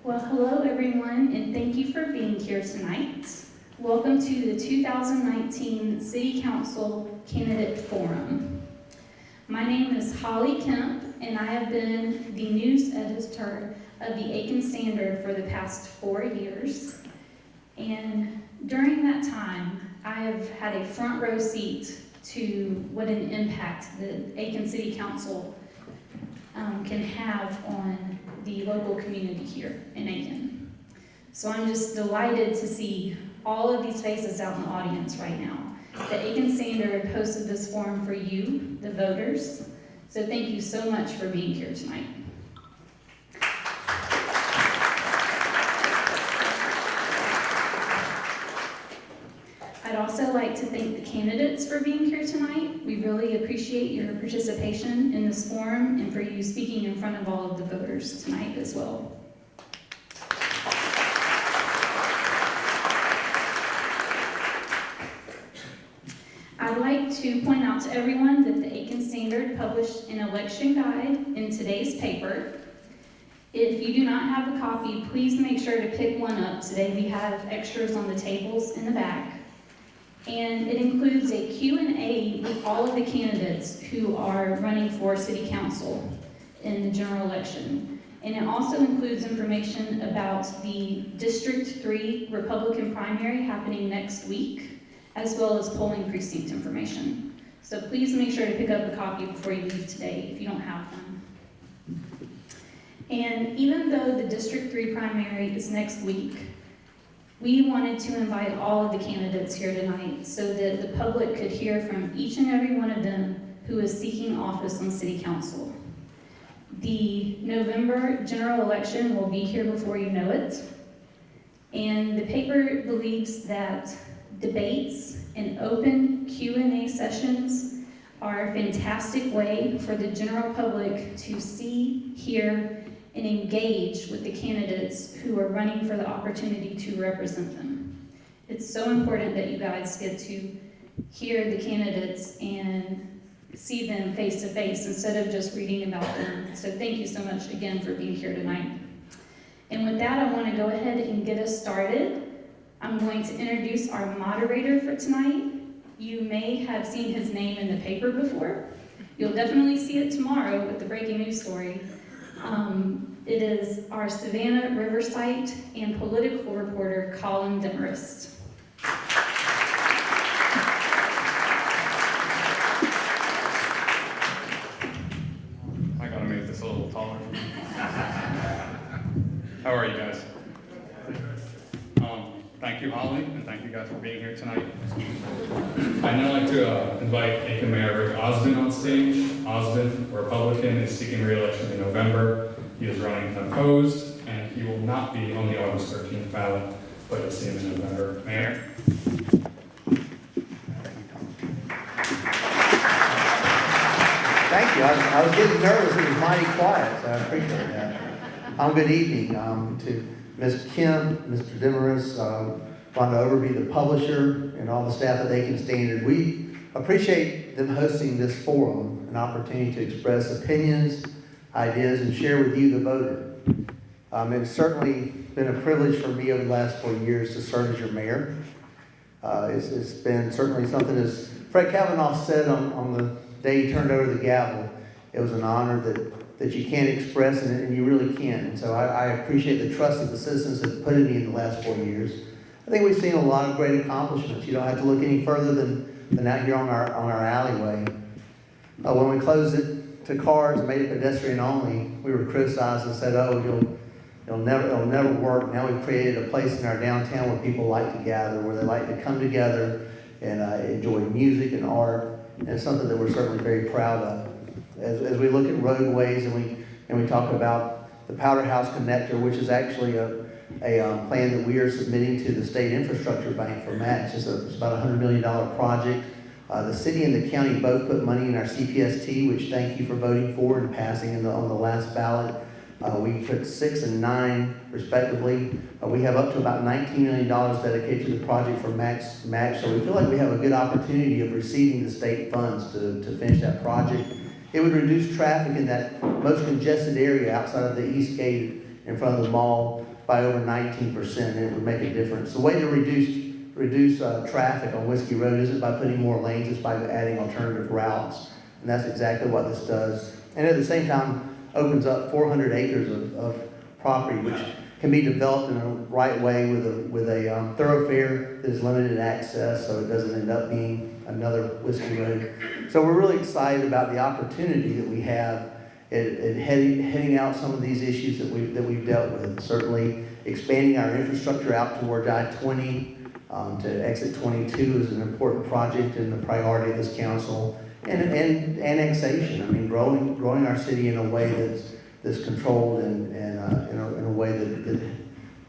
Well, hello everyone, and thank you for being here tonight. Welcome to the 2019 City Council Candidate Forum. My name is Holly Kemp, and I have been the news editor of the Aiken Standard for the past 4 years. And during that time, I have had a front row seat to what an impact the Aiken City Council can have on the local community here in Aiken. So I'm just delighted to see all of these faces out in the audience right now. The Aiken Standard hosted this forum for you, the voters. So thank you so much for being here tonight. I'd also like to thank the candidates for being here tonight. We really appreciate your participation in this forum and for you speaking in front of all of the voters tonight as well. I'd like to point out to everyone that the Aiken Standard published an election guide in today's paper. If you do not have a copy, please make sure to pick one up today. We have extras on the tables in the back. And it includes a Q&A with all of the candidates who are running for City Council in the general election. And it also includes information about the District 3 Republican primary happening next week, as well as polling precinct information. So please make sure to pick up a copy before you leave today if you don't have one. And even though the District 3 primary is next week, we wanted to invite all of the candidates here tonight so that the public could hear from each and every one of them who is seeking office on City Council. The November general election will be here before you know it. And the paper believes that debates and open Q&A sessions are a fantastic way for the general public to see, hear, and engage with the candidates who are running for the opportunity to represent them. It's so important that you guys get to hear the candidates and see them face to face instead of just reading about them. So thank you so much again for being here tonight. And with that, I want to go ahead and get us started. I'm going to introduce our moderator for tonight. You may have seen his name in the paper before. You'll definitely see it tomorrow with the breaking news story. It is our Savannah, Riverside, and political reporter, Colin Demarest. I gotta make this a little taller. How are you guys? Thank you, Holly, and thank you guys for being here tonight. I'd now like to invite Aiken Mayor Rick Osmond on stage. Osmond, a Republican, is seeking re-election in November. He is running unopposed, and he will not be on the August 13th ballot, but you'll see him in November. Mayor? Thank you. I was getting nervous. It was mighty quiet, so I appreciate that. Good evening to Ms. Kim, Mr. Demarest, Rhonda Overby, the publisher, and all the staff at Aiken Standard. We appreciate them hosting this forum, an opportunity to express opinions, ideas, and share with you, the voter. It's certainly been a privilege for me over the last 4 years to serve as your mayor. It's been certainly something, as Fred Kavanaugh said on the day he turned over the gavel, it was an honor that you can't express, and you really can't. And so I appreciate the trust that the citizens have put in me in the last 4 years. I think we've seen a lot of great accomplishments. You don't have to look any further than out here on our alleyway. When we closed it to cars and made it pedestrian only, we were criticized and said, "Oh, it'll never work." Now we've created a place in our downtown where people like to gather, where they like to come together and enjoy music and art, and it's something that we're certainly very proud of. As we look at roadways and we talk about the Powder House Connector, which is actually a plan that we are submitting to the State Infrastructure Bank for match. It's about a $100 million project. The city and the county both put money in our CPST, which thank you for voting for and passing on the last ballot. We put 6 and 9 respectively. We have up to about $19 million dedicated to the project for match. So we feel like we have a good opportunity of receiving the state funds to finish that project. It would reduce traffic in that most congested area outside of the East Gate in front of the mall by over 19%, and it would make a difference. The way to reduce traffic on Whiskey Road isn't by putting more lanes, it's by adding alternative routes. And that's exactly what this does. And at the same time, opens up 400 acres of property, which can be developed in a right way with a thoroughfare that is limited access, so it doesn't end up being another Whiskey Road. So we're really excited about the opportunity that we have at heading out some of these issues that we've dealt with. Certainly expanding our infrastructure out towards I-20 to exit 22 is an important project and the priority of this council. And annexation. I mean, growing our city in a way that's controlled and in a way that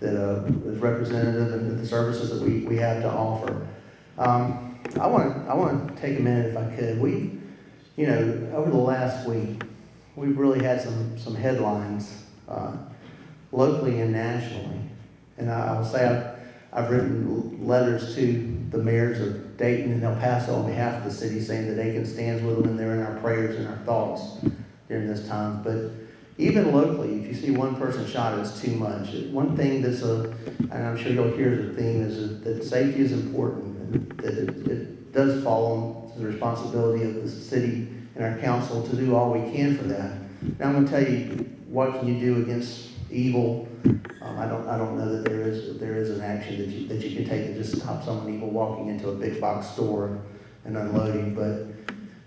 is representative and the services that we have to offer. I want to take a minute, if I could. Over the last week, we've really had some headlines locally and nationally, and I will say I've written letters to the mayors of Dayton and El Paso on behalf of the city, saying that Aiken stands with them and they're in our prayers and our thoughts during this time. But even locally, if you see one person shot, it's too much. One thing and I'm sure you'll hear the theme, is that safety is important, and that it does fall on the responsibility of the city and our council to do all we can for that. Now I'm going to tell you, what can you do against evil? I don't know that there is an action that you can take to just stop someone evil walking into a big box store and unloading. But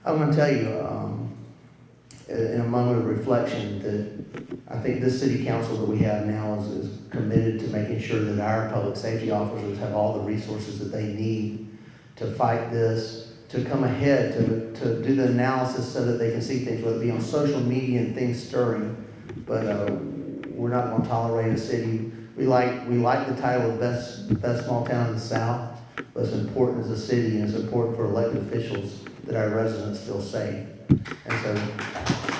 I'm going to tell you, in a moment of reflection, that I think this city council that we have now is committed to making sure that our public safety officers have all the resources that they need to fight this, to come ahead, to do the analysis so that they can see things, whether it be on social media and things stirring. But we're not going to tolerate a city. We like the title of best small town in the South, but it's important as a city, and it's important for elected officials that our residents feel safe. And so,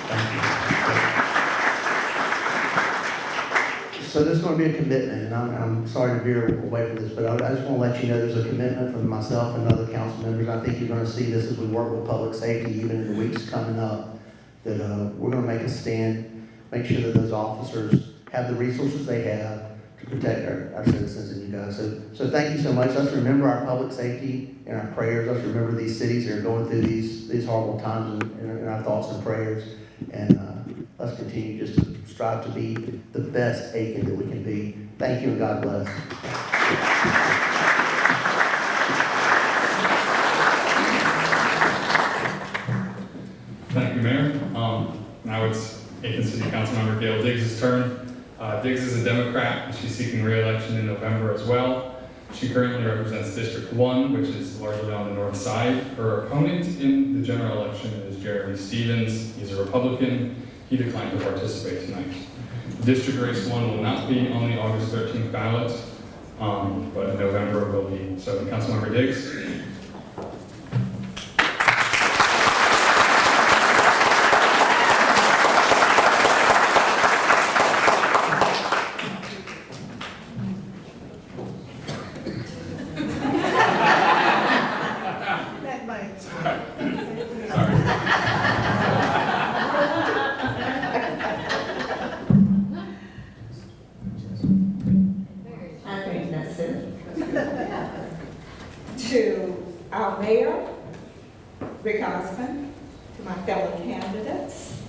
thank you. So there's going to be a commitment, and I'm sorry to veer away from this, but I just want to let you know there's a commitment from myself and other council members. I think you're going to see this as we work with public safety, even in the weeks coming up, that we're going to make a stand, make sure that those officers have the resources they have to protect our citizens and you guys. So thank you so much. Let's remember our public safety in our prayers. Let's remember these cities that are going through these horrible times in our thoughts and prayers. And let's continue just to strive to be the best Aiken that we can be. Thank you and God bless. Thank you, Mayor. Now it's Aiken City Councilmember Gail Diggs' turn. Diggs is a Democrat, and she's seeking re-election in November as well. She currently represents District 1, which is largely on the north side. Her opponent in the general election is Jeremy Stevens. He's a Republican. He declined to participate tonight. District Race 1 will not be on the August 13th ballot, but in November will be. So, Councilmember Diggs. To our mayor, Rick Osmond, to my fellow candidates,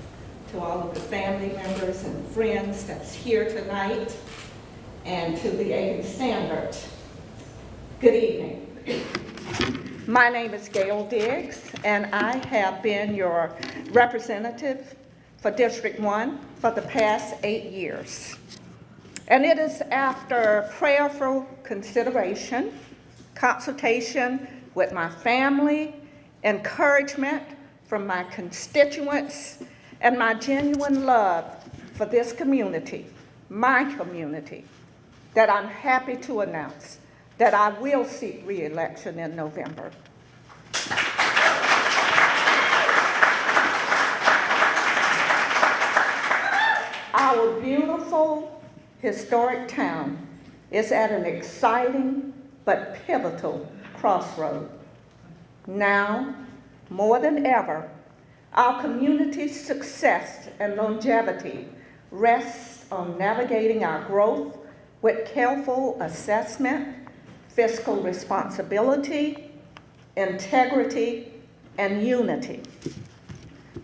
to all of the family members and friends that's here tonight, and to the Aiken Standard. Good evening. My name is Gail Diggs, and I have been your representative for District 1 for the past 8 years. And it is after prayerful consideration, consultation with my family, encouragement from my constituents, and my genuine love for this community, my community, that I'm happy to announce that I will seek re-election in November. Our beautiful historic town is at an exciting but pivotal crossroad. Now, more than ever, our community's success and longevity rests on navigating our growth with careful assessment, fiscal responsibility, integrity, and unity.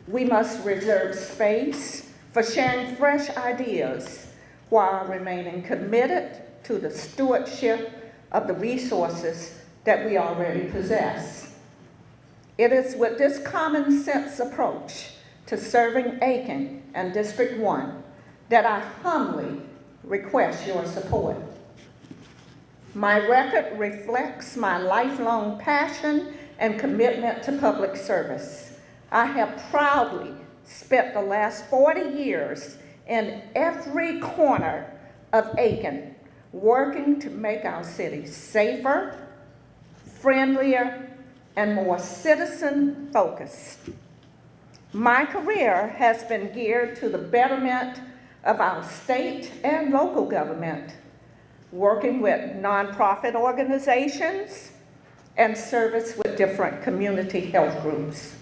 We must reserve space for sharing fresh ideas while remaining committed to the stewardship of the resources that we already possess. It is with this common sense approach to serving Aiken and District 1 that I humbly request your support. My record reflects my lifelong passion and commitment to public service. I have proudly spent the last 40 years in every corner of Aiken, working to make our city safer, friendlier, and more citizen-focused. My career has been geared to the betterment of our state and local government, working with nonprofit organizations and service with different community health groups.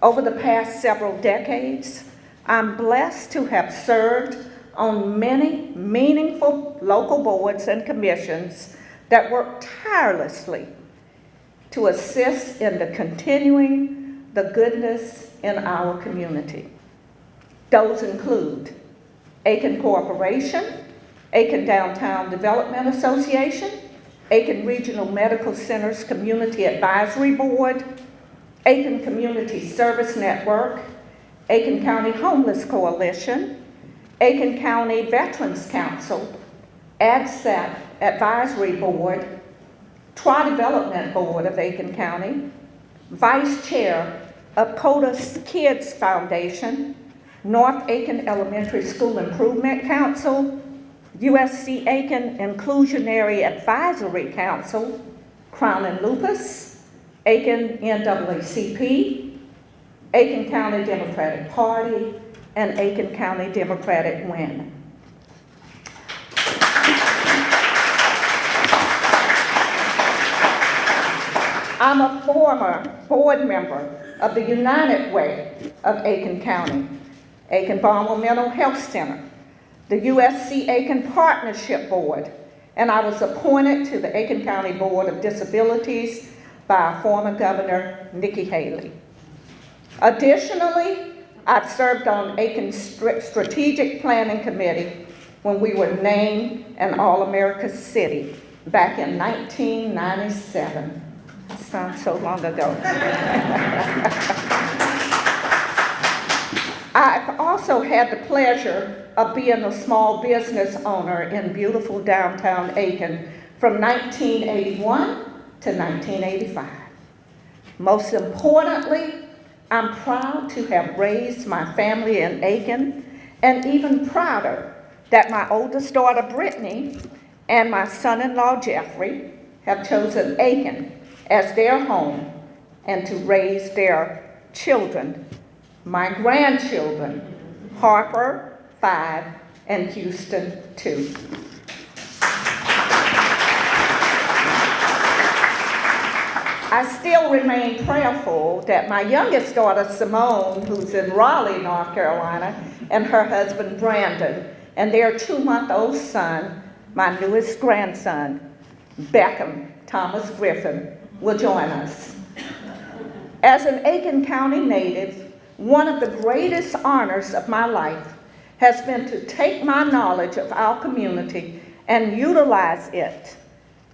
Over the past several decades, I'm blessed to have served on many meaningful local boards and commissions that work tirelessly to assist in the continuing the goodness in our community. Those include Aiken Corporation, Aiken Downtown Development Association, Aiken Regional Medical Centers Community Advisory Board, Aiken Community Service Network, Aiken County Homeless Coalition, Aiken County Veterans Council, ADSAP Advisory Board, Tri-Development Board of Aiken County, Vice Chair of CODA's Kids Foundation, North Aiken Elementary School Improvement Council, USC Aiken Inclusionary Advisory Council, Crown and Lupus, Aiken NAACP, Aiken County Democratic Party, and Aiken County Democratic Win. I'm a former board member of the United Way of Aiken County, Aiken Barnwell Mental Health Center, the USC Aiken Partnership Board, and I was appointed to the Aiken County Board of Disabilities by our former governor, Nikki Haley. Additionally, I've served on Aiken's Strategic Planning Committee when we were named an All-America City back in 1997. Sounds so long ago. I've also had the pleasure of being a small business owner in beautiful downtown Aiken from 1981 to 1985. Most importantly, I'm proud to have raised my family in Aiken, and even prouder that my oldest daughter, Brittany, and my son-in-law, Jeffrey, have chosen Aiken as their home and to raise their children, my grandchildren, Harper, 5, and Houston, 2. I still remain prayerful that my youngest daughter, Simone, who's in Raleigh, North Carolina, and her husband, Brandon, and their 2-month-old son, my newest grandson, Beckham Thomas Griffin, will join us. As an Aiken County native, one of the greatest honors of my life has been to take my knowledge of our community and utilize it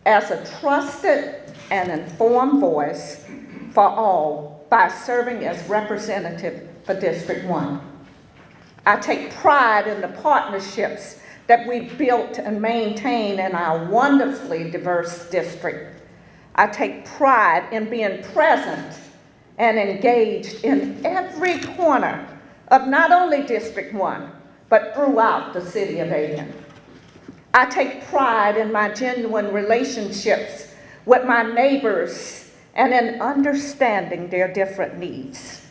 as a trusted and informed voice for all by serving as representative for District 1. I take pride in the partnerships that we've built and maintained in our wonderfully diverse district. I take pride in being present and engaged in every corner of not only District 1, but throughout the city of Aiken. I take pride in my genuine relationships with my neighbors and in understanding their different needs.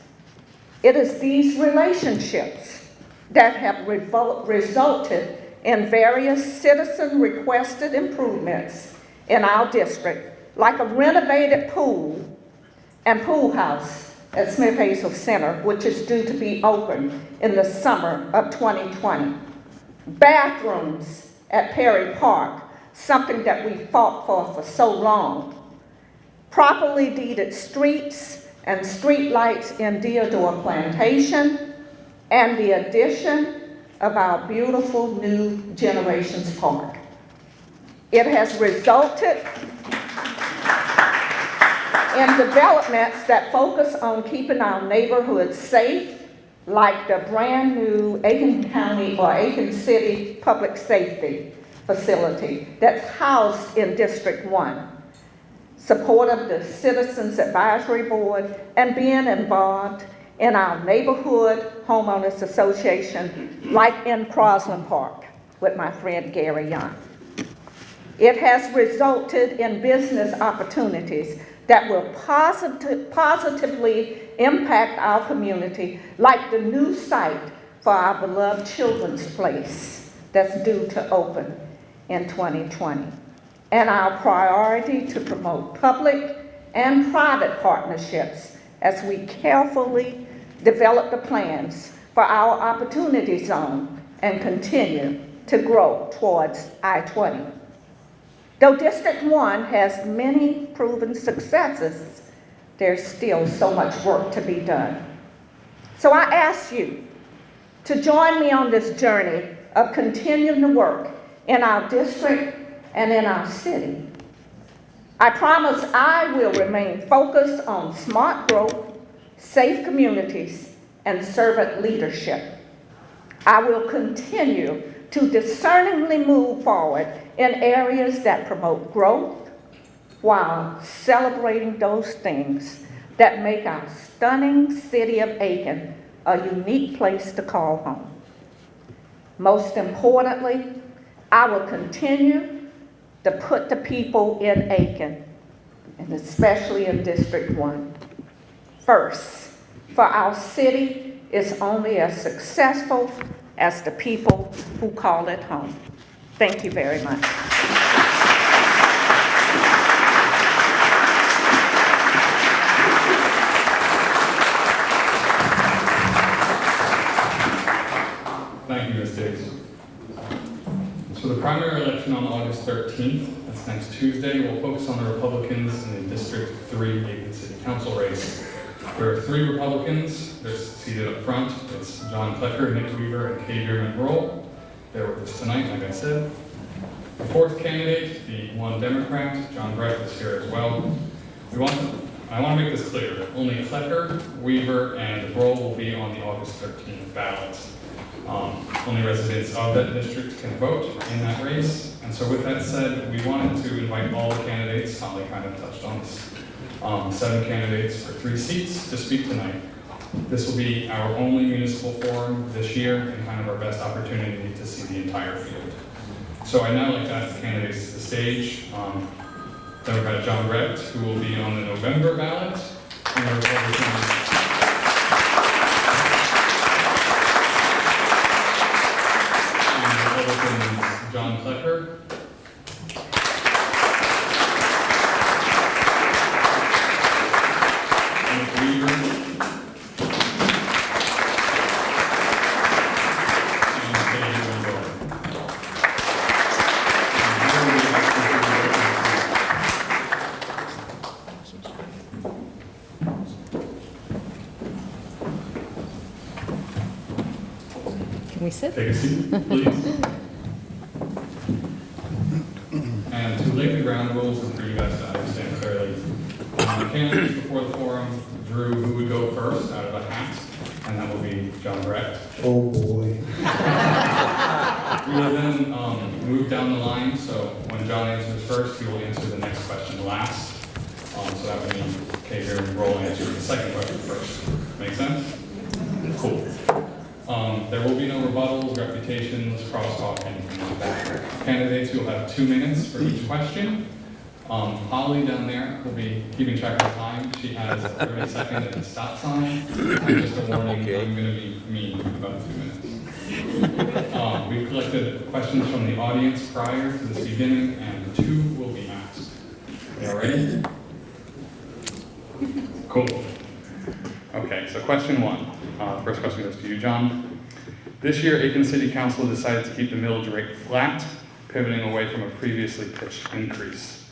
It is these relationships that have resulted in various citizen-requested improvements in our district, like a renovated pool and pool house at Smith Hazel Center, which is due to be open in the summer of 2020. bathrooms at Perry Park, something that we fought for so long, properly deeded streets and street lights in Deodore Plantation, and the addition of our beautiful new Generations Park. It has resulted in developments that focus on keeping our neighborhoods safe, like the brand new Aiken County or Aiken City Public Safety Facility that's housed in District 1. Support of the Citizens Advisory Board and being involved in our neighborhood homeowners association, like in Crosland Park with my friend Gary Young. It has resulted in business opportunities that will positively impact our community, like the new site for our beloved Children's Place that's due to open in 2020. And our priority to promote public and private partnerships as we carefully develop the plans for our opportunity zone and continue to grow towards I-20. Though District 1 has many proven successes, there's still so much work to be done. So I ask you to join me on this journey of continuing to work in our district and in our city. I promise I will remain focused on smart growth, safe communities, and servant leadership. I will continue to discerningly move forward in areas that promote growth while celebrating those things that make our stunning city of Aiken a unique place to call home. Most importantly, I will continue to put the people in Aiken, and especially in District 1, first, for our city is only as successful as the people who call it home. Thank you very much. Thank you, Ms. Diggs. So the primary election on August 13th, that's next Tuesday, will focus on the Republicans in the District 3 Aiken City Council race. There are 3 Republicans. They're seated up front. It's John Klecker, Nick Weaver, and Kay Bierman-Roll. They're with us tonight, like I said. The 4th candidate, the 1 Democrat, John Brett, is here as well. I want to make this clear. Only Klecker, Weaver, and Roll will be on the August 13th ballot. Only residents of that district can vote in that race. And so with that said, we wanted to invite all the candidates, Holly kind of touched on this, 7 candidates for 3 seats to speak tonight. This will be our only municipal forum this year and kind of our best opportunity to see the entire field. So I'd now like to ask the candidates to the stage. Democrat John Brett, who will be on the November ballot, and the Republican John Klecker. Nick Weaver. And Kay Bierman-Roll. Can we sit? Take a seat, please. And to lay the ground rules and for you guys to understand clearly, the candidates before the forum drew who would go first out of a hat, and that will be John Brett. Oh, boy. We will then move down the line, so when John answers first, he will answer the next question last. So that would mean Kay Bierman-Roll answers the second question first. Make sense? Cool. There will be no rebuttals, reputations, crosstalk, anything like that. Candidates, you'll have 2 minutes for each question. Holly down there will be keeping track of time. She has 30 seconds at the stop sign. And just a warning, Okay. I'm going to be mean for about 2 minutes. We've collected questions from the audience prior to this beginning, and 2 will be asked. You all ready? Cool. Okay, so question 1. First question goes to you, John. This year, Aiken City Council decided to keep the millage rate flat, pivoting away from a previously pitched increase.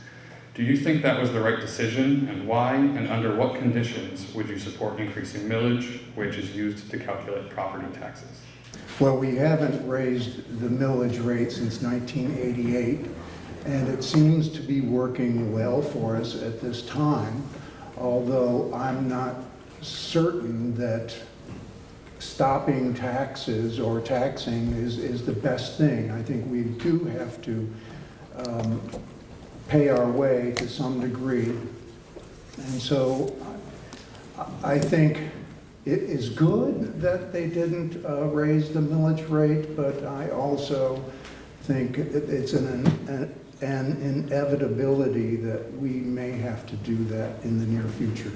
Do you think that was the right decision, and why, and under what conditions would you support increasing millage, which is used to calculate property taxes? Well, we haven't raised the millage rate since 1988, and it seems to be working well for us at this time, although I'm not certain that stopping taxes or taxing is the best thing. I think we do have to pay our way to some degree. And so I think it is good that they didn't raise the millage rate, but I also think it's an inevitability that we may have to do that in the near future.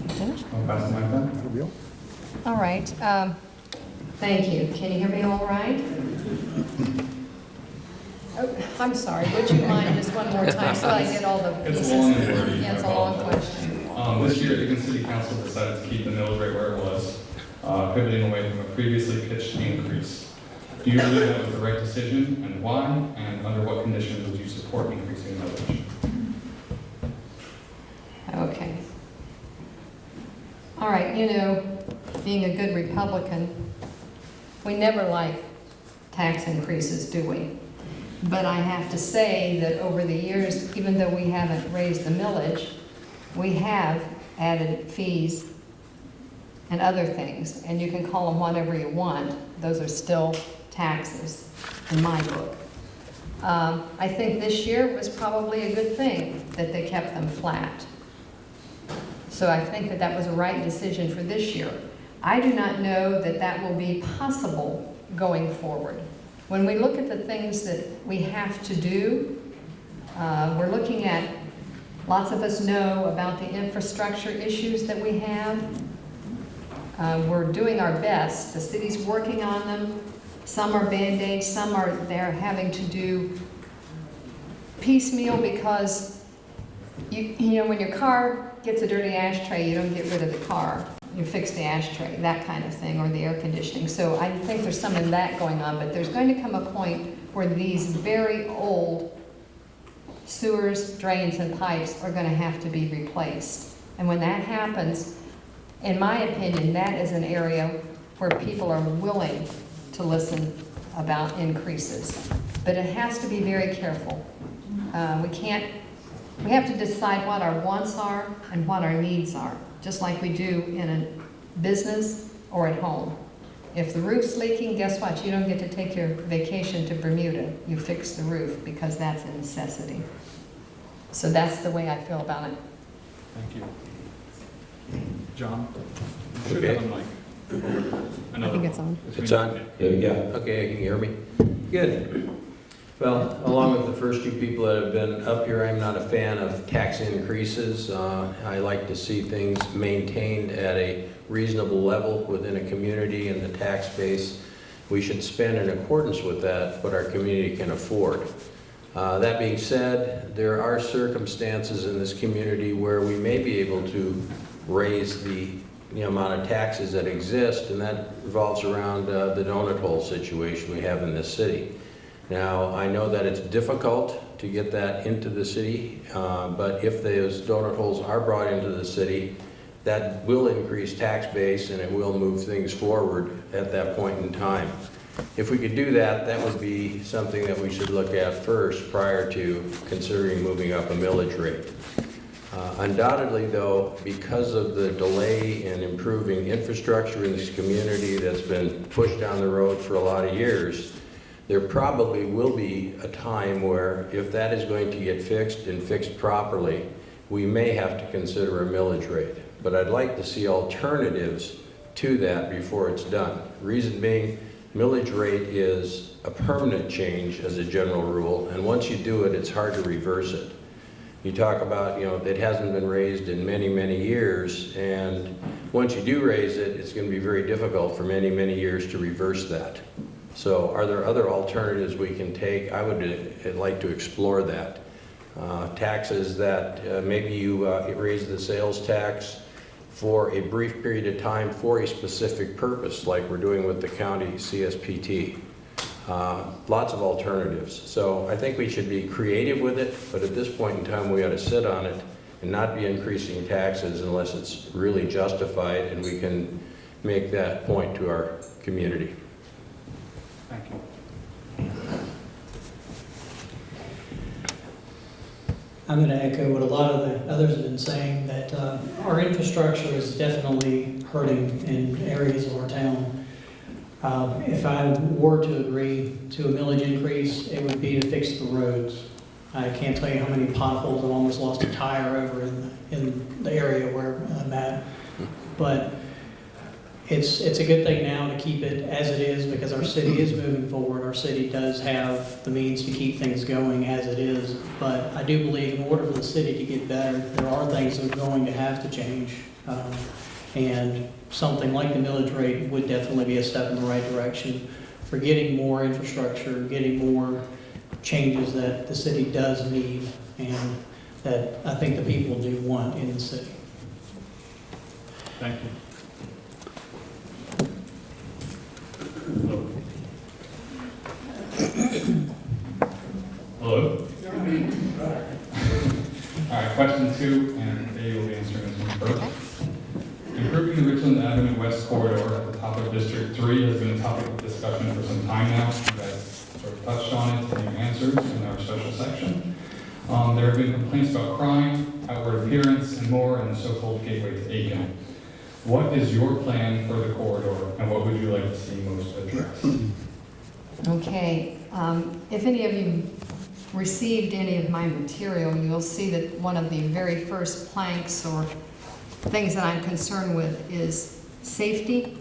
Finished? I'll pass the mic back. Bill? All right. Thank you. Can you hear me all right? Oh, I'm sorry. Would you mind just one more time so I get all the It's pieces? long and wordy. Yeah, it's a long question. This year, Aiken City Council decided to keep the millage rate where it was, pivoting away from a previously pitched increase. Do you believe that was the right decision, and why? And under what conditions would you support increasing millage? Okay. All right, you know, being a good Republican, we never like tax increases, do we? But I have to say that over the years, even though we haven't raised the millage, we have added fees and other things, and you can call them whatever you want. Those are still taxes in my book. I think this year was probably a good thing that they kept them flat. So I think that that was a right decision for this year. I do not know that that will be possible going forward. When we look at the things that we have to do, we're looking at, lots of us know about the infrastructure issues that we have. We're doing our best. The city's working on them. Some are Band-Aids, some are they're having to do piecemeal because you know, when your car gets a dirty ashtray, you don't get rid of the car. You fix the ashtray, that kind of thing, or the air conditioning. So I think there's some of that going on, but there's going to come a point where these very old sewers, drains, and pipes are going to have to be replaced. And when that happens, in my opinion, that is an area where people are willing to listen about increases. But it has to be very careful. We have to decide what our wants are and what our needs are, just like we do in a business or at home. If the roof's leaking, guess what? You don't get to take your vacation to Bermuda. You fix the roof because that's a necessity. So that's the way I feel about it. Thank you. John? You should Okay. have a mic. I think it's on. It's on? Yeah, okay, can you hear me? Good. Well, along with the first two people that have been up here, I'm not a fan of tax increases. I like to see things maintained at a reasonable level within a community and the tax base. We should spend in accordance with that, what our community can afford. That being said, there are circumstances in this community where we may be able to raise the amount of taxes that exist, and that revolves around the donut hole situation we have in this city. Now, I know that it's difficult to get that into the city, but if those donut holes are brought into the city, that will increase tax base and it will move things forward at that point in time. If we could do that, that would be something that we should look at first prior to considering moving up a millage rate. Undoubtedly, though, because of the delay in improving infrastructure in this community that's been pushed down the road for a lot of years, there probably will be a time where if that is going to get fixed and fixed properly, we may have to consider a millage rate. But I'd like to see alternatives to that before it's done. Reason being, millage rate is a permanent change as a general rule, and once you do it, it's hard to reverse it. You talk about, it hasn't been raised in many, many years, and once you do raise it, it's going to be very difficult for many, many years to reverse that. So are there other alternatives we can take? I would like to explore that. Taxes that maybe you raise the sales tax for a brief period of time for a specific purpose, like we're doing with the county CSPT. Lots of alternatives. So I think we should be creative with it, but at this point in time, we ought to sit on it and not be increasing taxes unless it's really justified and we can make that point to our community. Thank you. I'm going to echo what a lot of the others have been saying, that our infrastructure is definitely hurting in areas of our town. If I were to agree to a millage increase, it would be to fix the roads. I can't tell you how many potholes. I've almost lost a tire over in the area where I'm at. But it's a good thing now to keep it as it is, because our city is moving forward. Our city does have the means to keep things going as it is. But I do believe in order for the city to get better, there are things that are going to have to change. And something like the millage rate would definitely be a step in the right direction for getting more infrastructure, getting more changes that the city does need and that I think the people do want in the city. Thank you. Hello? All right, question 2, and Dave will be answering this one first. Improving the Richland Avenue West corridor at the top of District 3 has been a topic of discussion for some time now. You guys sort of touched on it in your answers in our special section. There have been complaints about crime, outward appearance, and more in the so-called gateway to Aiken. What is your plan for the corridor, and what would you like to see most addressed? Okay, if any of you received any of my material, you'll see that one of the very first planks or things that I'm concerned with is safety.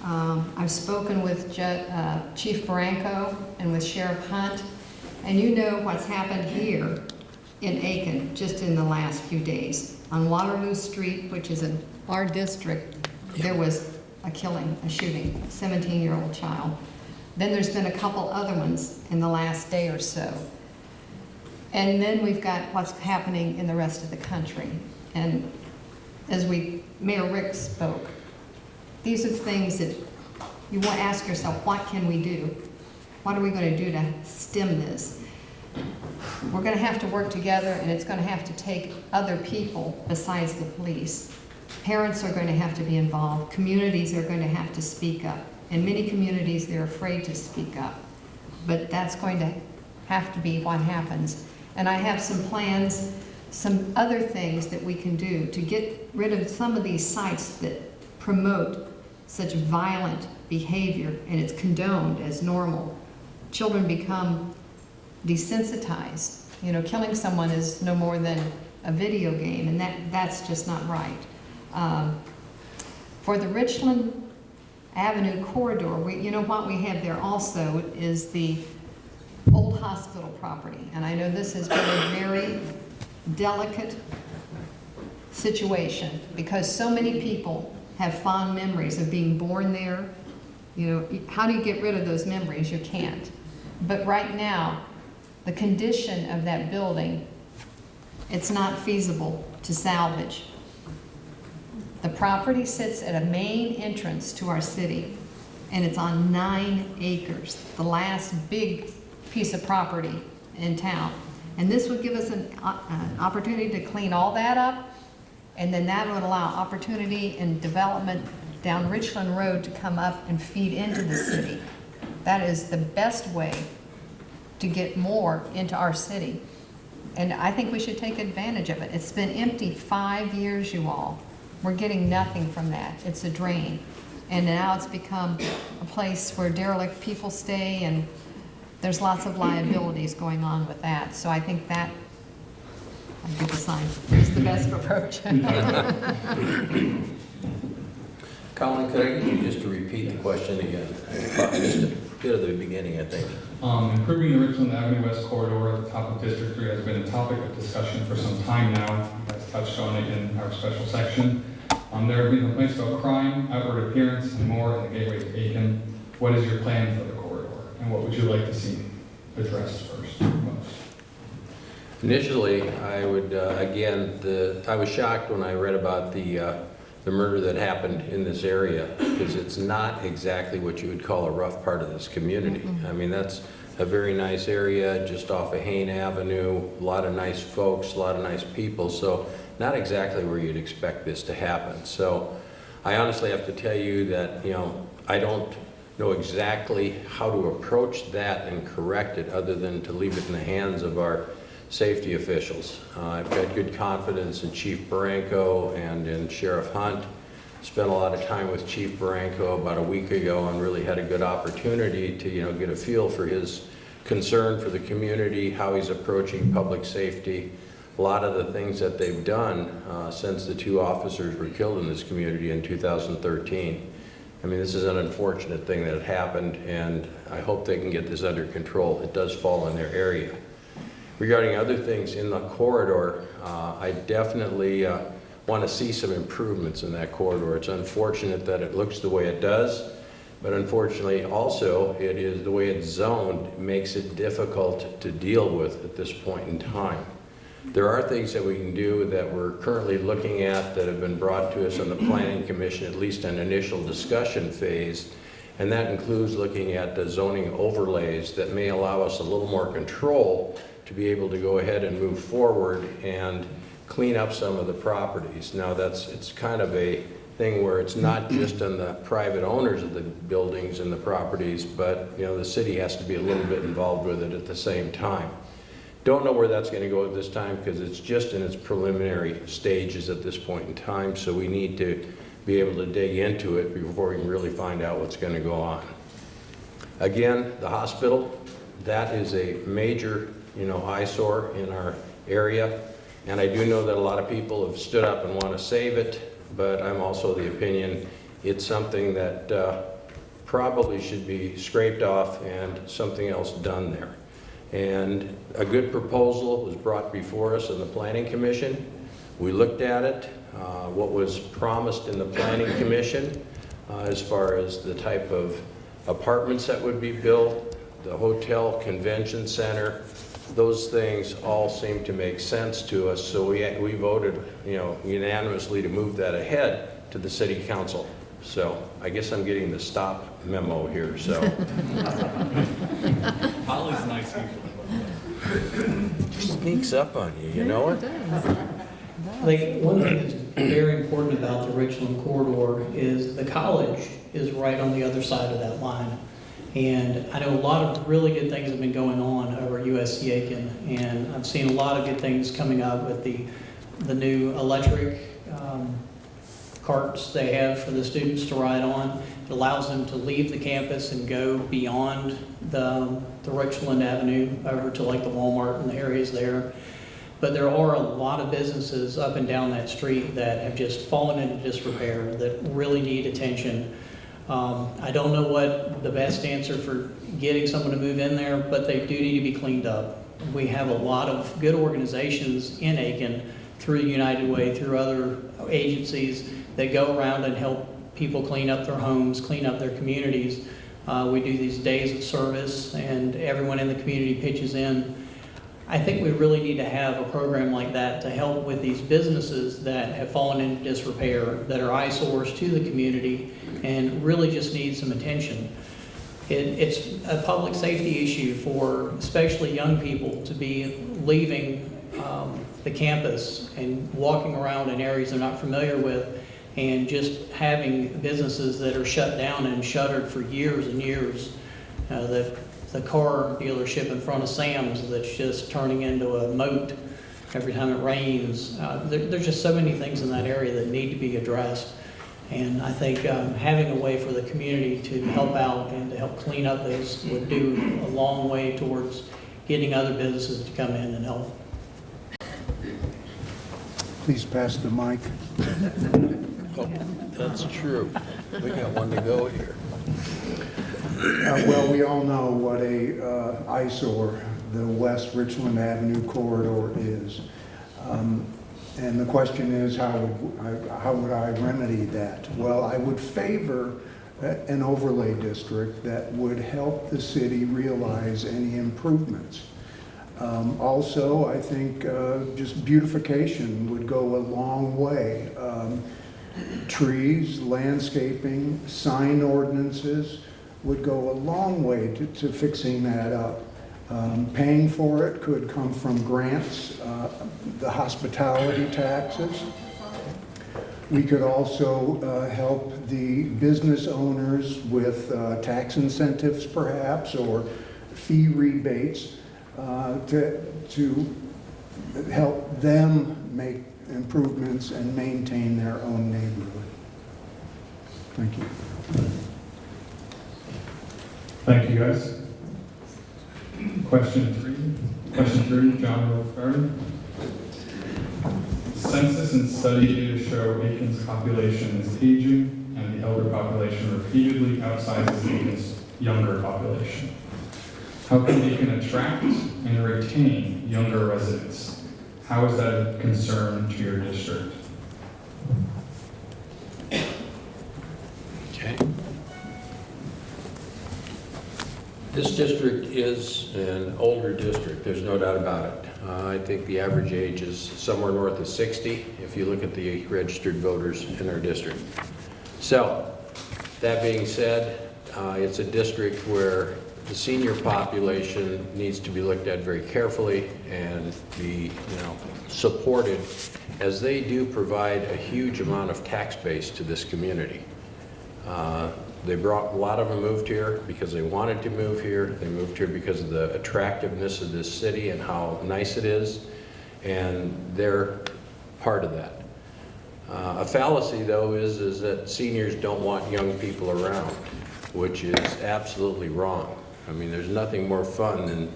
I've spoken with Chief Barranco and with Sheriff Hunt, and you know what's happened here in Aiken just in the last few days. On Waterloo Street, which is in our district, there was a killing, a shooting, a 17-year-old child. Then there's been a couple other ones in the last day or so. And then we've got what's happening in the rest of the country. And as Mayor Rick spoke, these are things that you want to ask yourself, what can we do? What are we going to do to stem this? We're going to have to work together, and it's going to have to take other people besides the police. Parents are going to have to be involved. Communities are going to have to speak up. In many communities, they're afraid to speak up. But that's going to have to be what happens. And I have some plans, some other things that we can do to get rid of some of these sites that promote such violent behavior, and it's condoned as normal. Children become desensitized. You know, killing someone is no more than a video game, and that's just not right. For the Richland Avenue corridor, you know what we have there also is the old hospital property. And I know this has been a very delicate situation because so many people have fond memories of being born there. You know, how do you get rid of those memories? You can't. But right now, the condition of that building, it's not feasible to salvage. The property sits at a main entrance to our city, and it's on 9 acres, the last big piece of property in town. And this would give us an opportunity to clean all that up, and then that would allow opportunity and development down Richland Road to come up and feed into the city. That is the best way to get more into our city. And I think we should take advantage of it. It's been empty 5 years, you all. We're getting nothing from that. It's a drain. And now it's become a place where derelict people stay, and there's lots of liabilities going on with that. So I think that, I'll give a sign, is the best approach. Colin, could I get you just to repeat the question again? Just a bit of the beginning, I think. Improving the Richland Avenue West corridor at the top of District 3 has been a topic of discussion for some time now. You guys touched on it in our special section. There have been complaints about crime, outward appearance, and more in the gateway to Aiken. What is your plan for the corridor, and what would you like to see addressed first? Initially, I would, again, I was shocked when I read about the murder that happened in this area, because it's not exactly what you would call a rough part of this community. I mean, that's a very nice area just off of Hain Avenue, a lot of nice folks, a lot of nice people, so not exactly where you'd expect this to happen. So I honestly have to tell you that, you know, I don't know exactly how to approach that and correct it other than to leave it in the hands of our safety officials. I've got good confidence in Chief Barranco and in Sheriff Hunt. Spent a lot of time with Chief Barranco about a week ago and really had a good opportunity to, you know, get a feel for his concern for the community, how he's approaching public safety, a lot of the things that they've done since the 2 officers were killed in this community in 2013. I mean, this is an unfortunate thing that happened, and I hope they can get this under control. It does fall in their area. Regarding other things in the corridor, I definitely want to see some improvements in that corridor. It's unfortunate that it looks the way it does, but unfortunately also it is the way it's zoned makes it difficult to deal with at this point in time. There are things that we can do that we're currently looking at that have been brought to us on the Planning Commission, at least an initial discussion phase, and that includes looking at the zoning overlays that may allow us a little more control to be able to go ahead and move forward and clean up some of the properties. Now it's kind of a thing where it's not just on the private owners of the buildings and the properties, but you know, the city has to be a little bit involved with it at the same time. Don't know where that's going to go at this time because it's just in its preliminary stages at this point in time, so we need to be able to dig into it before we can really find out what's going to go on. Again, the hospital, that is a major, you know, eyesore in our area, and I do know that a lot of people have stood up and want to save it, but I'm also the opinion it's something that probably should be scraped off and something else done there. And a good proposal was brought before us in the Planning Commission. We looked at it, what was promised in the Planning Commission as far as the type of apartments that would be built, the hotel convention center, those things all seem to make sense to us. So we voted, you know, unanimously to move that ahead to the City Council. So I guess I'm getting the stop memo here, so. Holly's nice people. Sneaks up on you, you know it? I think one thing that's very important about the Richland corridor is the college is right on the other side of that line. And I know a lot of really good things have been going on over at USC Aiken, and I've seen a lot of good things coming up with the new electric carts they have for the students to ride on. It allows them to leave the campus and go beyond the Richland Avenue over to like the Walmart and the areas there. But there are a lot of businesses up and down that street that have just fallen into disrepair that really need attention. I don't know what the best answer for getting someone to move in there, but they do need to be cleaned up. We have a lot of good organizations in Aiken through United Way, through other agencies that go around and help people clean up their homes, clean up their communities. We do these days of service and everyone in the community pitches in. I think we really need to have a program like that to help with these businesses that have fallen into disrepair, that are eyesores to the community and really just need some attention. It's a public safety issue for especially young people to be leaving the campus and walking around in areas they're not familiar with and just having businesses that are shut down and shuttered for years and years. The car dealership in front of Sam's that's just turning into a moat every time it rains. There's just so many things in that area that need to be addressed. And I think having a way for the community to help out and to help clean up those would do a long way towards getting other businesses to come in and help. Please pass the mic. Oh, that's true. We got one to go here. Well, we all know what a eyesore the West Richland Avenue corridor is. And the question is, how would I remedy that? Well, I would favor an overlay district that would help the city realize any improvements. Also, I think just beautification would go a long way. Trees, landscaping, sign ordinances would go a long way to fixing that up. Paying for it could come from grants, the hospitality taxes. We could also help the business owners with tax incentives perhaps, or fee rebates to help them make improvements and maintain their own neighborhood. Thank you. Thank you, guys. Question three, John Wolfgarden. Census and study data show Aiken's population is aging, and the elder population repeatedly outsizes Aiken's younger population. How can Aiken attract and retain younger residents? How is that a concern to your district? Okay. This district is an older district, there's no doubt about it. I think the average age is somewhere north of 60 if you look at the registered voters in our district. So, that being said, it's a district where the senior population needs to be looked at very carefully and be, supported, as they do provide a huge amount of tax base to this community. A lot of them moved here because they wanted to move here. They moved here because of the attractiveness of this city and how nice it is, and they're part of that. A fallacy, though, is that seniors don't want young people around, which is absolutely wrong. I mean, there's nothing more fun than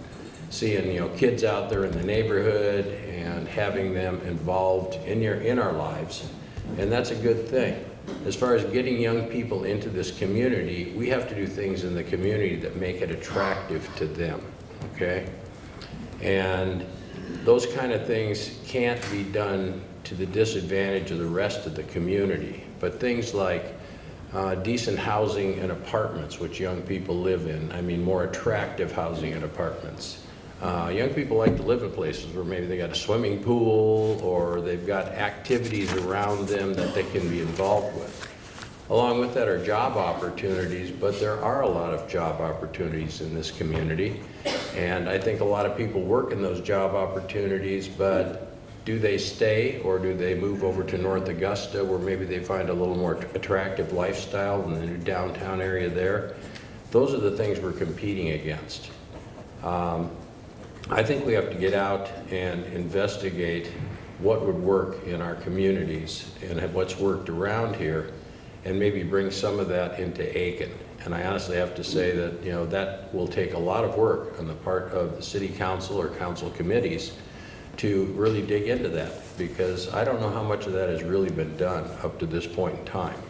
seeing, kids out there in the neighborhood and having them involved in our lives, and that's a good thing. As far as getting young people into this community, we have to do things in the community that make it attractive to them, okay? And those kind of things can't be done to the disadvantage of the rest of the community. But things like decent housing and apartments, which young people live in, I mean more attractive housing and apartments. Young people like to live in places where maybe they got a swimming pool or they've got activities around them that they can be involved with. Along with that are job opportunities, but there are a lot of job opportunities in this community. And I think a lot of people work in those job opportunities, but do they stay or do they move over to North Augusta where maybe they find a little more attractive lifestyle in the new downtown area there? Those are the things we're competing against. I think we have to get out and investigate what would work in our communities and what's worked around here, and maybe bring some of that into Aiken. And I honestly have to say that, that will take a lot of work on the part of the city council or council committees to really dig into that, because I don't know how much of that has really been done up to this point in time.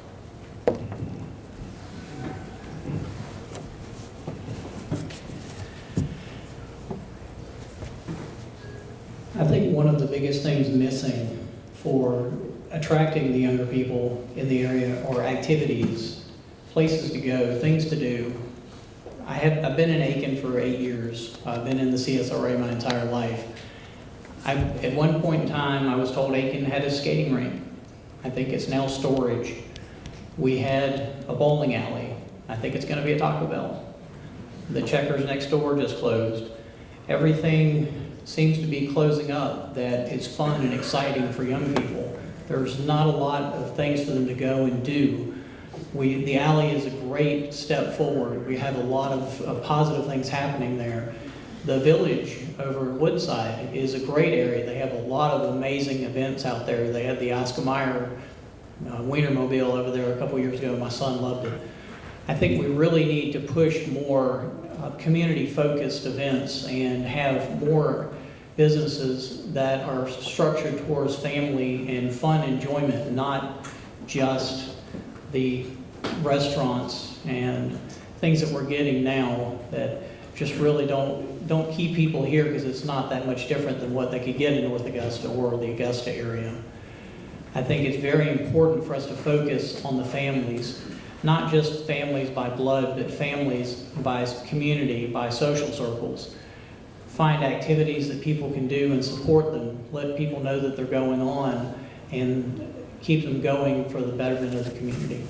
I think one of the biggest things missing for attracting the younger people in the area are activities, places to go, things to do. I've been in Aiken for 8 years. I've been in the CSRA my entire life. At one point in time, I was told Aiken had a skating rink. I think it's now storage. We had a bowling alley. I think it's going to be a Taco Bell. The Checkers next door just closed. Everything seems to be closing up that is fun and exciting for young people. There's not a lot of things for them to go and do. The alley is a great step forward. We have a lot of positive things happening there. The village over Woodside is a great area. They have a lot of amazing events out there. They had the Oscar Mayer Wienermobile over there a couple years ago. My son loved it. I think we really need to push more community-focused events and have more businesses that are structured towards family and fun enjoyment, not just the restaurants and things that we're getting now that just really don't keep people here, because it's not that much different than what they could get in North Augusta or the Augusta area. I think it's very important for us to focus on the families, not just families by blood, but families by community, by social circles. find activities that people can do and support them, let people know that they're going on, and keep them going for the betterment of the community.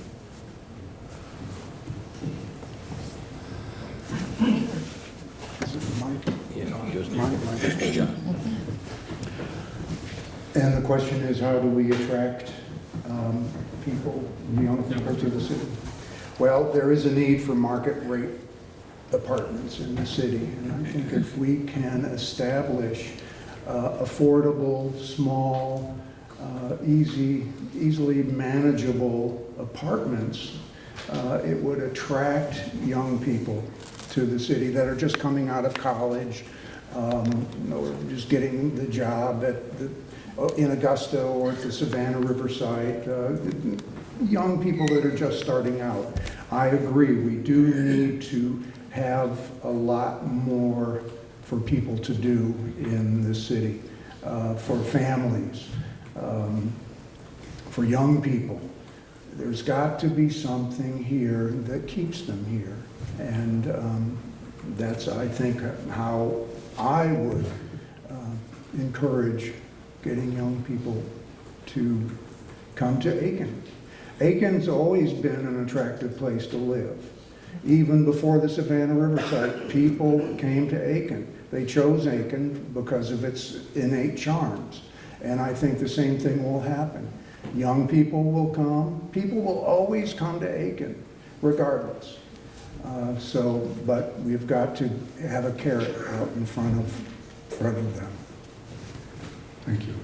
Is it Mike? Yeah, just Mike. And the question is, how do we attract people, young people to the city? Well, there is a need for market rate apartments in the city, and I think if we can establish affordable, small, easily manageable apartments, it would attract young people to the city that are just coming out of college, or just getting the job in Augusta or at the Savannah Riverside, young people that are just starting out. I agree, we do need to have a lot more for people to do in the city, for families, for young people. There's got to be something here that keeps them here. And that's, I think, how I would encourage getting young people to come to Aiken. Aiken's always been an attractive place to live. Even before the Savannah Riverside, people came to Aiken. They chose Aiken because of its innate charms. And I think the same thing will happen. Young people will come. People will always come to Aiken, regardless. But we've got to have a carrot out in front of them. Thank you.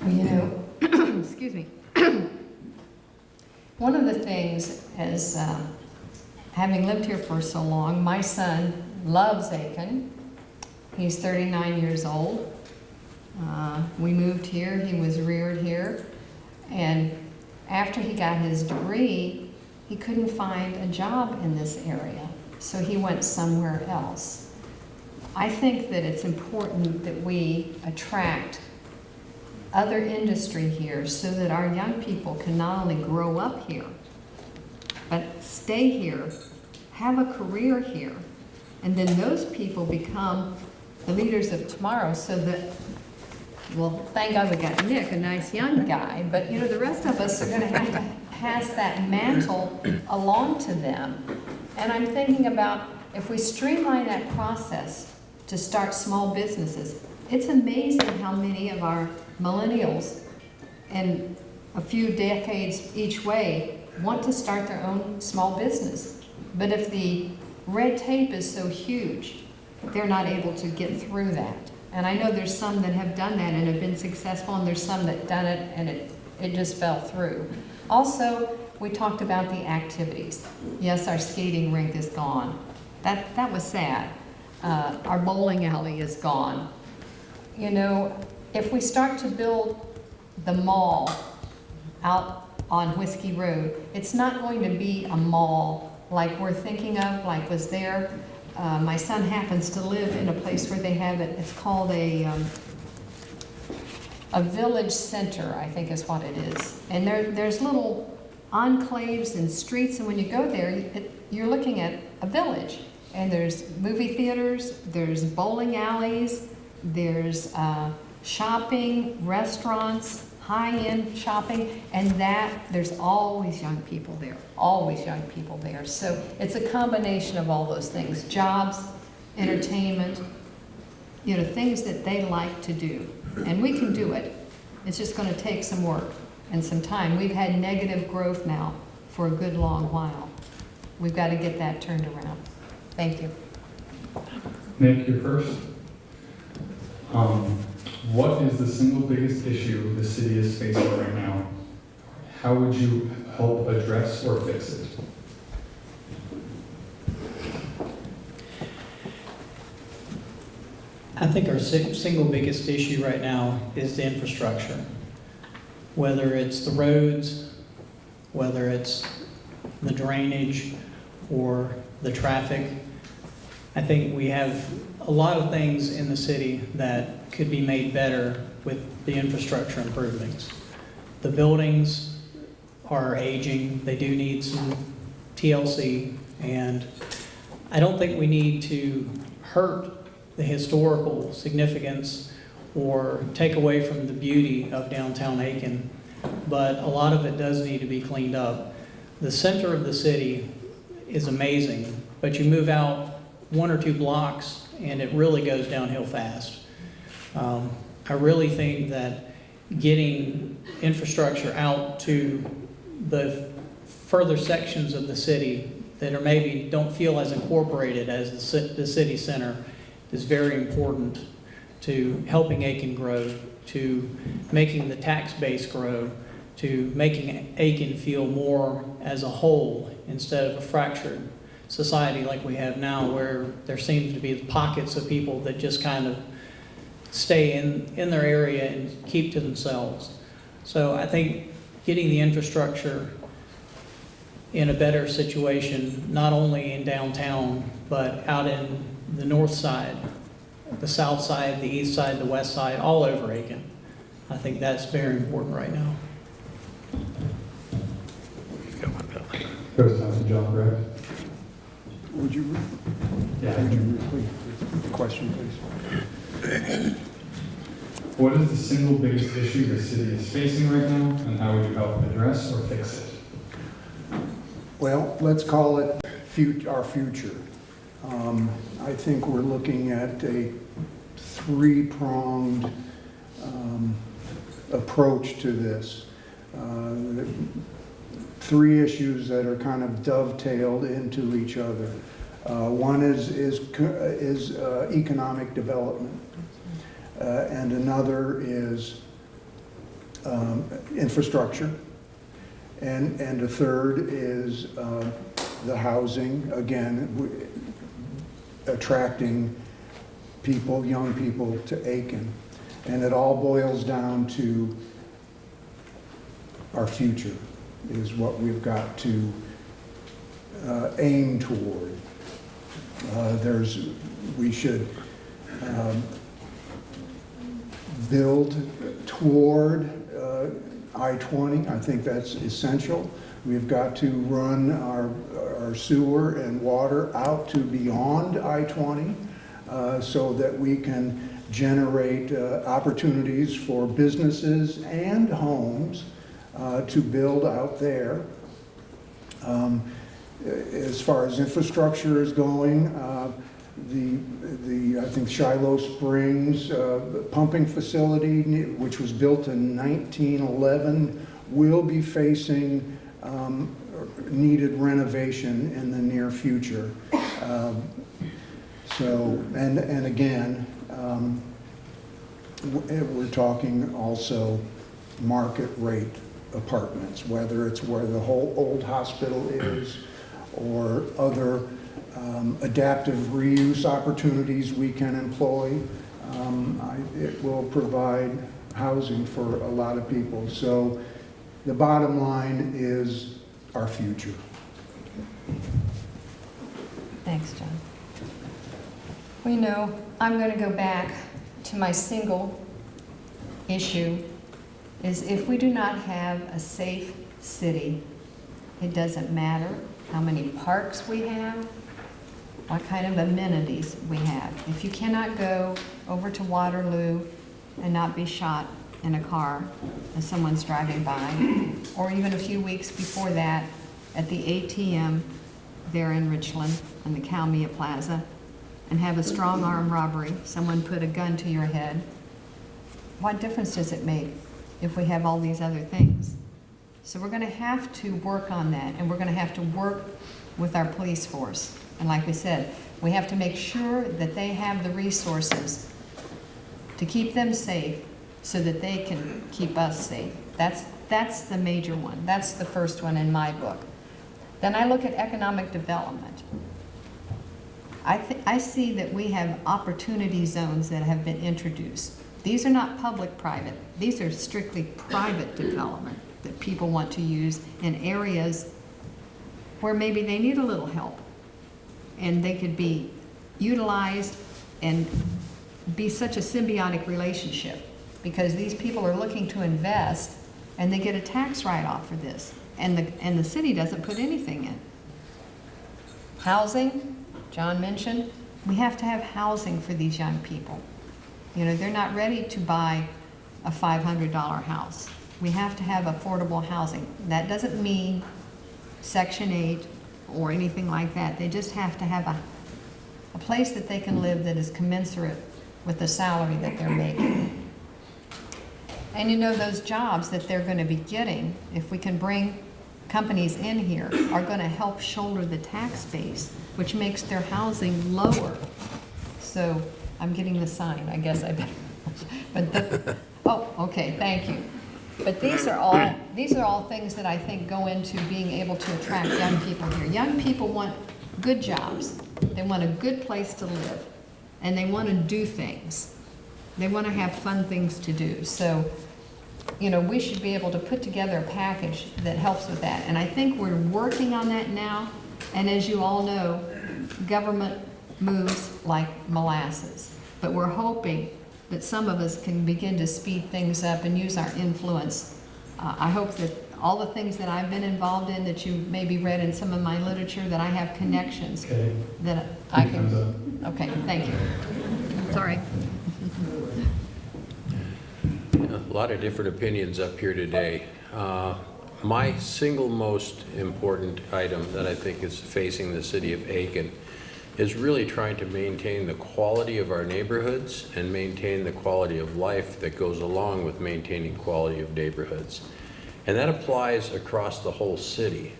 Well, you know, excuse me. One of the things is, having lived here for so long, my son loves Aiken. He's 39 years old. We moved here, he was reared here, and after he got his degree, he couldn't find a job in this area, so he went somewhere else. I think that it's important that we attract other industry here so that our young people can not only grow up here, but stay here, have a career here, and then those people become the leaders of tomorrow so that, well, thank God we got Nick, a nice young guy, but you know, the rest of us are going to have to pass that mantle along to them. And I'm thinking about if we streamline that process to start small businesses, it's amazing how many of our millennials in a few decades each way want to start their own small business. But if the red tape is so huge, they're not able to get through that. And I know there's some that have done that and have been successful, and there's some that done it and it just fell through. Also, we talked about the activities. Yes, our skating rink is gone. That was sad. Our bowling alley is gone. You know, if we start to build the mall out on Whiskey Road, it's not going to be a mall like we're thinking of, like was there. My son happens to live in a place where they have it, it's called a village center, I think is what it is. And there's little enclaves and streets, and when you go there, you're looking at a village. And there's movie theaters, there's bowling alleys, there's shopping, restaurants, high-end shopping, and there's always young people there, always young people there. So it's a combination of all those things, jobs, entertainment, you know, things that they like to do. And we can do it. It's just going to take some work and some time. We've had negative growth now for a good long while. We've got to get that turned around. Thank you. Nick, you're first. What is the single biggest issue the city is facing right now? How would you help address or fix it? I think our single biggest issue right now is the infrastructure. Whether it's the roads, whether it's the drainage or the traffic. I think we have a lot of things in the city that could be made better with the infrastructure improvements. The buildings are aging, they do need some TLC, and I don't think we need to hurt the historical significance or take away from the beauty of downtown Aiken, but a lot of it does need to be cleaned up. The center of the city is amazing, but you move out 1 or 2 blocks and it really goes downhill fast. I really think that getting infrastructure out to the further sections of the city that are maybe don't feel as incorporated as the city center is very important to helping Aiken grow, to making the tax base grow, to making Aiken feel more as a whole instead of a fractured society like we have now, where there seems to be pockets of people that just kind of stay in their area and keep to themselves. So I think getting the infrastructure in a better situation, not only in downtown, but out in the north side, the south side, the east side, the west side, all over Aiken. I think that's very important right now. Goes down to John Gregg. Would you repeat the question, please? What is the single biggest issue the city is facing right now, and how would you help address or fix it? Well, let's call it our future. I think we're looking at a 3-pronged approach to this. 3 issues that are kind of dovetailed into each other. One is economic development, and another is infrastructure, and a third is the housing, again, attracting people, young people, to Aiken. And it all boils down to our future is what we've got to aim toward. We should build toward I-20. I think that's essential. We've got to run our sewer and water out to beyond I-20 so that we can generate opportunities for businesses and homes to build out there. As far as infrastructure is going, I think Shiloh Springs pumping facility, which was built in 1911, will be facing needed renovation in the near future. And again, we're talking also market rate apartments, whether it's where the whole old hospital is or other adaptive reuse opportunities we can employ. It will provide housing for a lot of people. So the bottom line is our future. Thanks, John. Well, you know, I'm going to go back to my single issue, is if we do not have a safe city, it doesn't matter how many parks we have, what kind of amenities we have. If you cannot go over to Waterloo and not be shot in a car as someone's driving by, or even a few weeks before that at the ATM there in Michel'le on the Calmia Plaza, and have a strong arm robbery, someone put a gun to your head, what difference does it make if we have all these other things? So we're going to have to work on that, and we're going to have to work with our police force. And like we said, we have to make sure that they have the resources to keep them safe so that they can keep us safe. That's the major one. That's the first one in my book. Then I look at economic development. I see that we have opportunity zones that have been introduced. These are not public-private. These are strictly private development that people want to use in areas where maybe they need a little help. And they could be utilized and be such a symbiotic relationship, because these people are looking to invest and they get a tax write-off for this. And the city doesn't put anything in. Housing, John mentioned, we have to have housing for these young people. You know, they're not ready to buy a $500 house. We have to have affordable housing. That doesn't mean Section 8 or anything like that. They just have to have a place that they can live that is commensurate with the salary that they're making. And you know, those jobs that they're going to be getting, if we can bring companies in here, are going to help shoulder the tax base, which makes their housing lower. So I'm getting the sign, I guess I better. But oh, okay, thank you. But these are all things that I think go into being able to attract young people here. Young people want good jobs. They want a good place to live, and they want to do things. They want to have fun things to do. So, you know, we should be able to put together a package that helps with that. And I think we're working on that now. And as you all know, government moves like molasses. But we're hoping that some of us can begin to speed things up and use our influence. I hope that all the things that I've been involved in, that you maybe read in some of my literature, that I have connections Okay. that I can. Okay, thank you. Sorry. A lot of different opinions up here today. My single most important item that I think is facing the city of Aiken is really trying to maintain the quality of our neighborhoods and maintain the quality of life that goes along with maintaining quality of neighborhoods. And that applies across the whole city.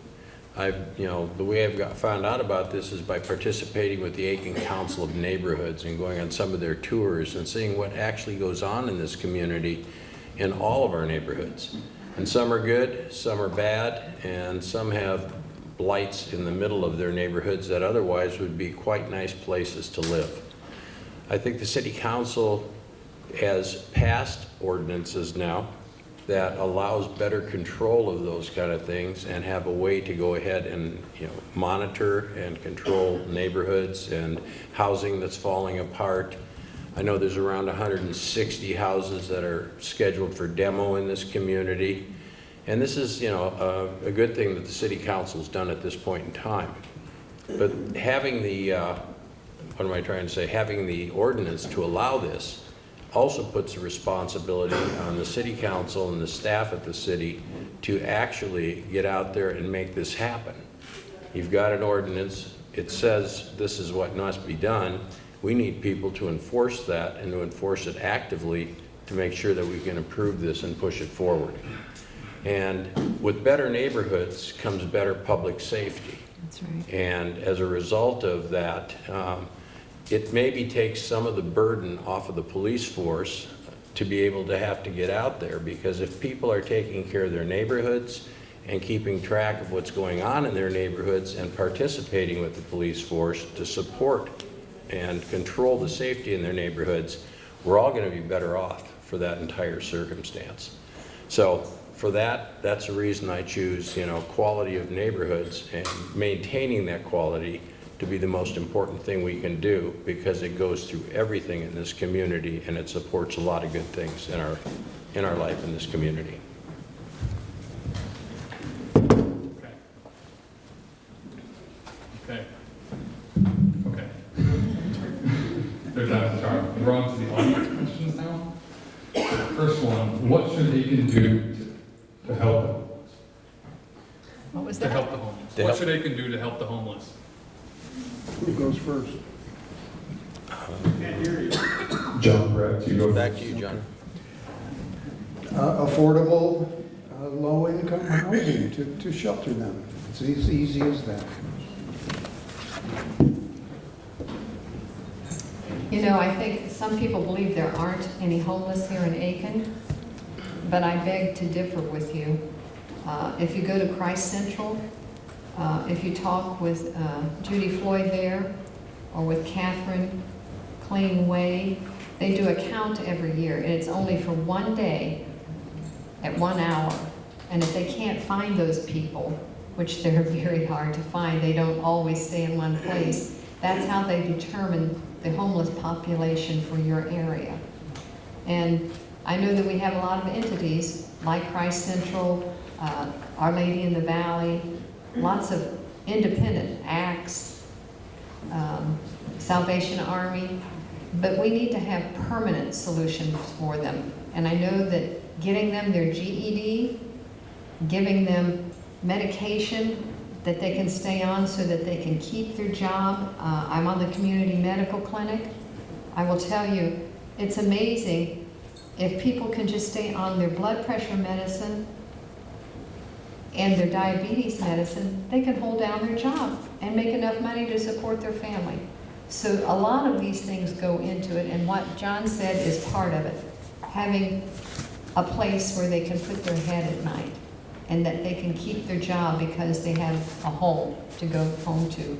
The way I've found out about this is by participating with the Aiken Council of Neighborhoods and going on some of their tours and seeing what actually goes on in this community in all of our neighborhoods. And some are good, some are bad, and some have blights in the middle of their neighborhoods that otherwise would be quite nice places to live. I think the City Council has passed ordinances now that allows better control of those kind of things and have a way to go ahead and monitor and control neighborhoods and housing that's falling apart. I know there's around 160 houses that are scheduled for demo in this community. And this is, a good thing that the City Council's done at this point in time. But having the, having the ordinance to allow this also puts a responsibility on the City Council and the staff at the city to actually get out there and make this happen. You've got an ordinance, it says this is what must be done. We need people to enforce that and to enforce it actively to make sure that we can approve this and push it forward. And with better neighborhoods comes better public safety. That's right. And as a result of that, it maybe takes some of the burden off of the police force to be able to have to get out there, because if people are taking care of their neighborhoods and keeping track of what's going on in their neighborhoods and participating with the police force to support and control the safety in their neighborhoods, we're all going to be better off for that entire circumstance. So for that, that's the reason I choose, quality of neighborhoods and maintaining that quality to be the most important thing we can do, because it goes through everything in this community and it supports a lot of good things in our life in this community. Okay. There's that chart. We're on to the audience questions now. First one, what should Aiken do to help them? What was To that? help the homeless. To What help- should Aiken do to help the homeless? Who goes first? John, Brett, you go. Back to you, John. Affordable, low-income housing to shelter them. It's as easy as that. I think some people believe there aren't any homeless here in Aiken, but I beg to differ with you. If you go to Christ Central, if you talk with Judy Floyd there, or with Catherine Clean Way, they do a count every year, and it's only for one day at 1 hour. And if they can't find those people, which they're very hard to find, they don't always stay in one place, that's how they determine the homeless population for your area. And I know that we have a lot of entities like Christ Central, Our Lady in the Valley, lots of independent acts, Salvation Army, but we need to have permanent solutions for them. And I know that getting them their GED, giving them medication that they can stay on so that they can keep their job. I'm on the community medical clinic. I will tell you, it's amazing if people can just stay on their blood pressure medicine and their diabetes medicine, they can hold down their job and make enough money to support their family. So a lot of these things go into it, and what John said is part of it. Having a place where they can put their head at night and that they can keep their job because they have a home to go home to.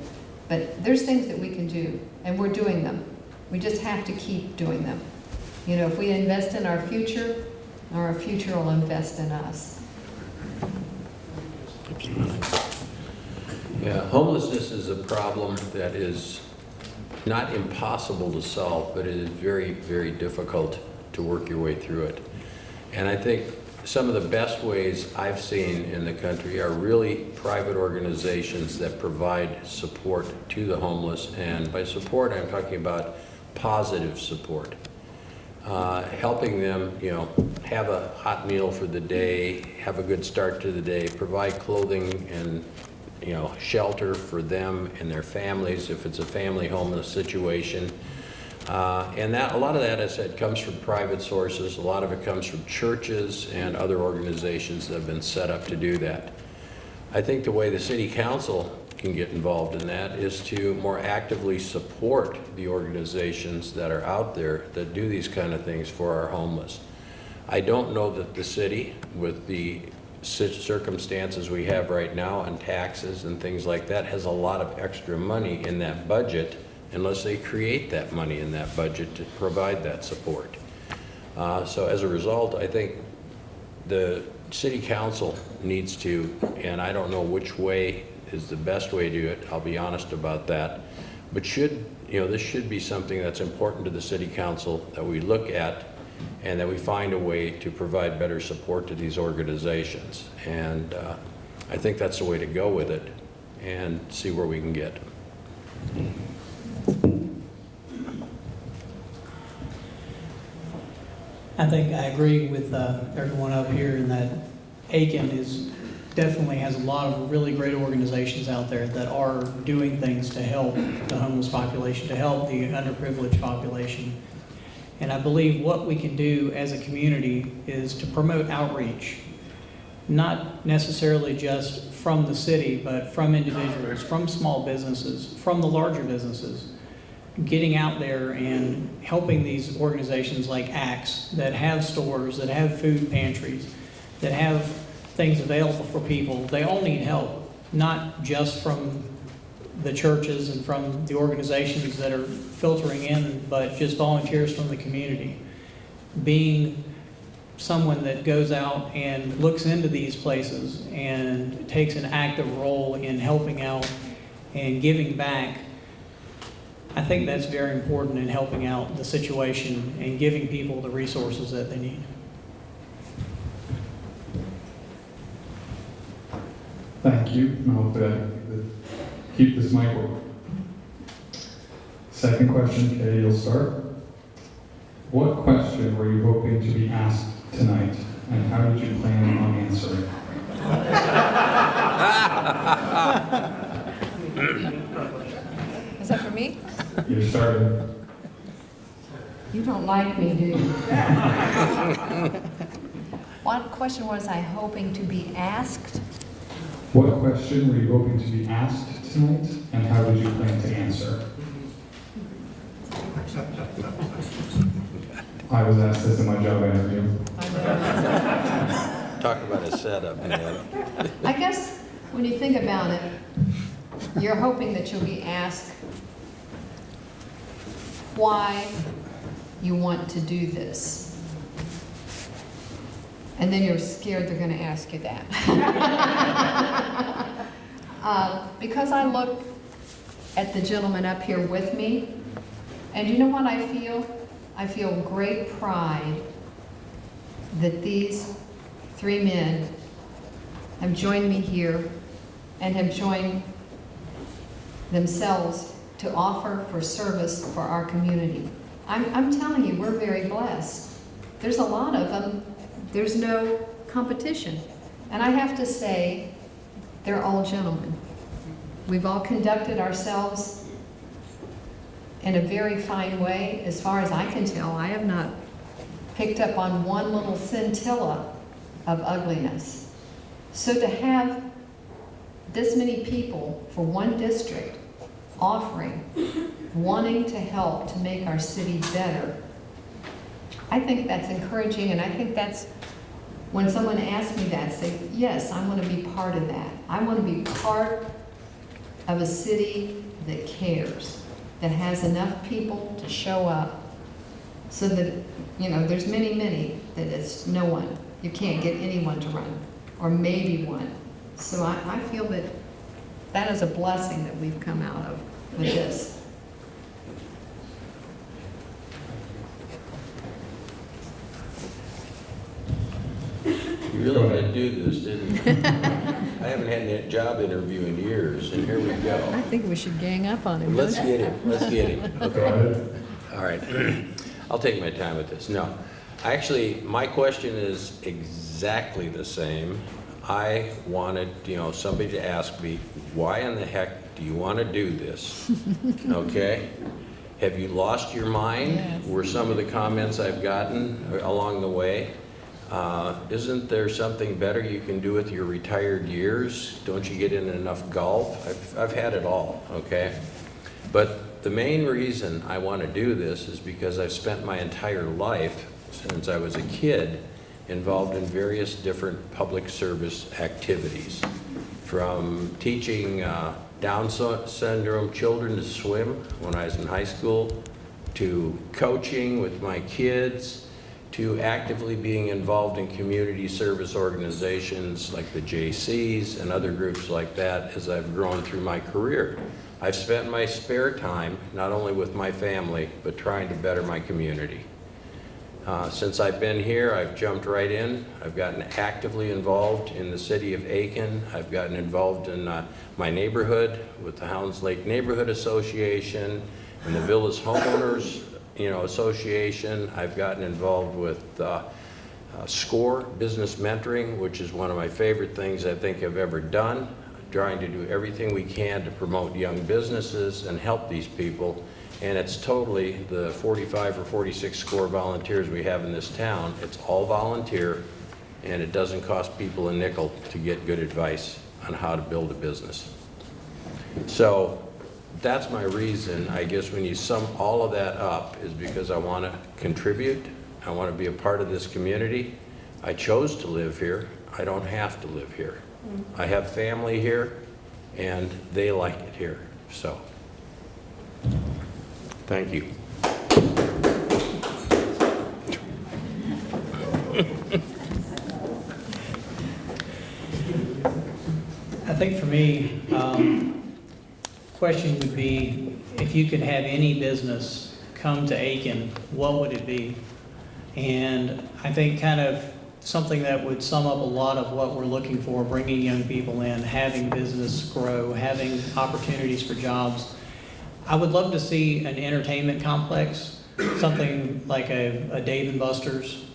But there's things that we can do, and we're doing them. We just have to keep doing them. You know, if we invest in our future will invest in us. Yeah, homelessness is a problem that is not impossible to solve, but it is very, very difficult to work your way through it. And I think some of the best ways I've seen in the country are really private organizations that provide support to the homeless. And by support, I'm talking about positive support. Helping them, you know, have a hot meal for the day, have a good start to the day, provide clothing and, you know, shelter for them and their families if it's a family homeless situation. And that, a lot of that, as I said, comes from private sources. A lot of it comes from churches and other organizations that have been set up to do that. I think the way the city council can get involved in that is to more actively support the organizations that are out there that do these kind of things for our homeless. I don't know that the city, with the circumstances we have right now and taxes and things like that, has a lot of extra money in that budget unless they create that money in that budget to provide that support. So as a result, I think the city council needs to, and I don't know which way is the best way to do it, I'll be honest about that, but this should be something that's important to the city council that we look at and that we find a way to provide better support to these organizations. And I think that's the way to go with it and see where we can get. I think I agree with everyone up here in that Aiken definitely has a lot of really great organizations out there that are doing things to help the homeless population, to help the underprivileged population. And I believe what we can do as a community is to promote outreach, not necessarily just from the city, but from individuals, from small businesses, from the larger businesses, getting out there and helping these organizations like ACTS that have stores, that have food pantries, that have things available for people. They all need help, not just from the churches and from the organizations that are filtering in, but just volunteers from the community. Being someone that goes out and looks into these places and takes an active role in helping out and giving back, I think that's very important in helping out the situation and giving people the resources that they need. Thank you. I hope that keep this mic working. Second question, Kay, you'll start. What question were you hoping to be asked tonight, and how did you plan on answering? Is that for me? You're starting. You don't like me, do you? What question was I hoping to be asked? What question were you hoping to be asked tonight, and how did you plan to answer? I was asked this in my job interview. Talk about a setup, man. I guess when you think about it, you're hoping that you'll be asked why you want to do this. And then you're scared they're going to ask you that. Because I look at the gentleman up here with me, and you know what I feel? I feel great pride that these three men have joined me here and have joined themselves to offer for service for our community. I'm telling you, we're very blessed. There's a lot of them. There's no competition. And I have to say, they're all gentlemen. We've all conducted ourselves in a very fine way. As far as I can tell, I have not picked up on one little scintilla of ugliness. So to have this many people for one district offering, wanting to help to make our city better, I think that's encouraging, and I think that's, when someone asks me that, say, yes, I want to be part of that. I want to be part of a city that cares, that has enough people to show up so that, you know, there's many, that it's no one. You can't get anyone to run, or maybe one. So I feel that that is a blessing that we've come out of with this. You really had to do this, didn't you? I haven't had a job interview in years, and here we go. I think we should gang up on him. Let's don't you? get him. Okay. All right. I'll take my time with this. No. Actually, my question is exactly the same. I wanted, somebody to ask me, why in the heck do you want to do this? Okay? Have you lost your mind? Yes. Were some of the comments I've gotten along the way? Isn't there something better you can do with your retired years? Don't you get in enough golf? I've had it all, okay? But the main reason I want to do this is because I've spent my entire life, since I was a kid, involved in various different public service activities. From teaching Down syndrome children to swim when I was in high school, to coaching with my kids, to actively being involved in community service organizations like the JCs and other groups like that as I've grown through my career. I've spent my spare time not only with my family, but trying to better my community. Since I've been here, I've jumped right in. I've gotten actively involved in the city of Aiken. I've gotten involved in my neighborhood with the Hounds Lake Neighborhood Association and the Villas Homeowners Association. I've gotten involved with SCORE, Business Mentoring, which is one of my favorite things I think I've ever done, trying to do everything we can to promote young businesses and help these people. And it's totally the 45 or 46 SCORE volunteers we have in this town. It's all volunteer, and it doesn't cost people a nickel to get good advice on how to build a business. So that's my reason, I guess, when you sum all of that up, is because I want to contribute. I want to be a part of this community. I chose to live here. I don't have to live here. I have family here, and they like it here. So, thank you. I think for me, question would be, if you could have any business come to Aiken, what would it be? And I think kind of something that would sum up a lot of what we're looking for, bringing young people in, having business grow, having opportunities for jobs. I would love to see an entertainment complex, something like a Dave & Buster's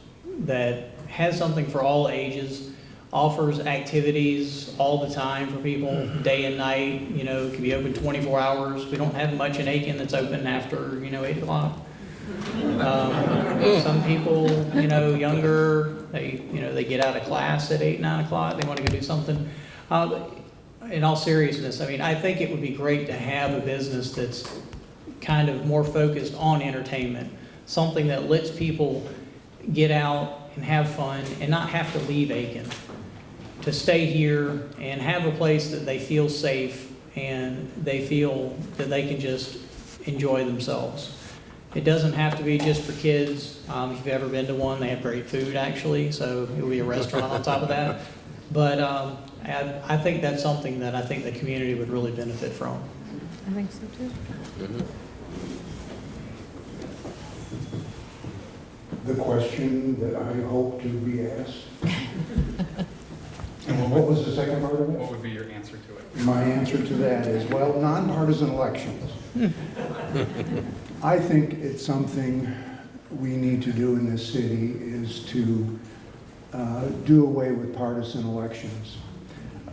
that has something for all ages, offers activities all the time for people, day and night. It can be open 24 hours. We don't have much in Aiken that's open after, 8 o'clock. Some people, younger, they get out of class at 8, 9 o'clock. They want to go do something. In all seriousness, I think it would be great to have a business that's kind of more focused on entertainment, something that lets people get out and have fun and not have to leave Aiken, to stay here and have a place that they feel safe and they feel that they can just enjoy themselves. It doesn't have to be just for kids. If you've ever been to one, they have great food actually, so it'll be a restaurant on top of that. But I think that's something that I think the community would really benefit from. I think so too. Mm-hmm. The question that I hope to be asked. And What was the second part of it? what would be your answer to it? My answer to that is, well, nonpartisan elections. I think it's something we need to do in this city is to do away with partisan elections.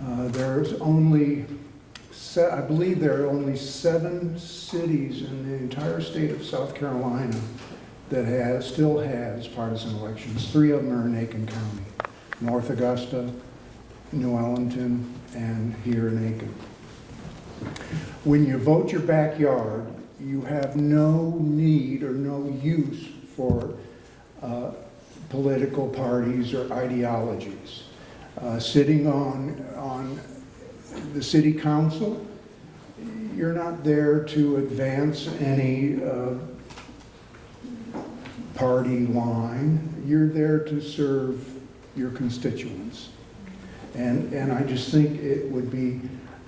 There's only, I believe there are only 7 cities in the entire state of South Carolina that still has partisan elections. 3 of them are in Aiken County, North Augusta, New Ellington, and here in Aiken. When you vote your backyard, you have no need or no use for political parties or ideologies. Sitting on the city council, you're not there to advance any party line. You're there to serve your constituents. And I just think it would be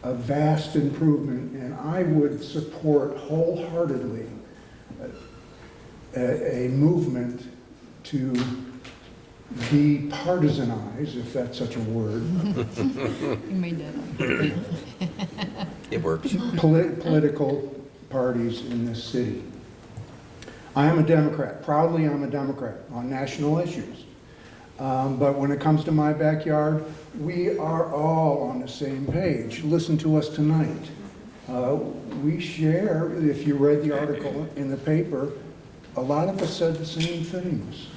a vast improvement, and I would support wholeheartedly a movement to de-partisanize, if that's such a word, You made that up. It works. political parties in this city. I am a Democrat. Proudly, I'm a Democrat on national issues. But when it comes to my backyard, we are all on the same page. Listen to us tonight. We share, if you read the article in the paper, a lot of us said the same things.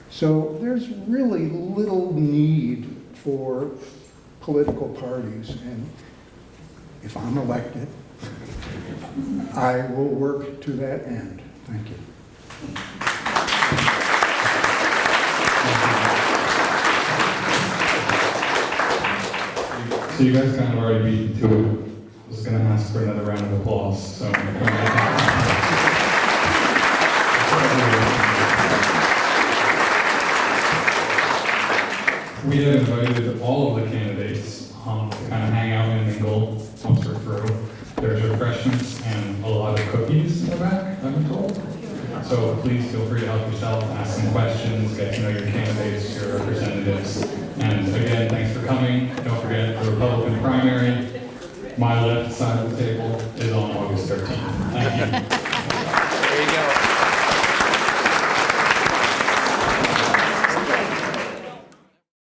So there's really little need for political parties. And if I'm elected, I will work to that end. Thank you. So you guys kind of already beat me to it. I was going to ask for another round of applause, so I'm going to come back. We have invited all of the candidates to kind of hang out and mingle once we're through. There's refreshments and a lot of cookies in the back, I've been told. So please feel free to help yourself, ask some questions, get to know your candidates, your representatives. And again, thanks for coming. Don't forget the Republican primary. My left side of the table is on August 13th. Thank you.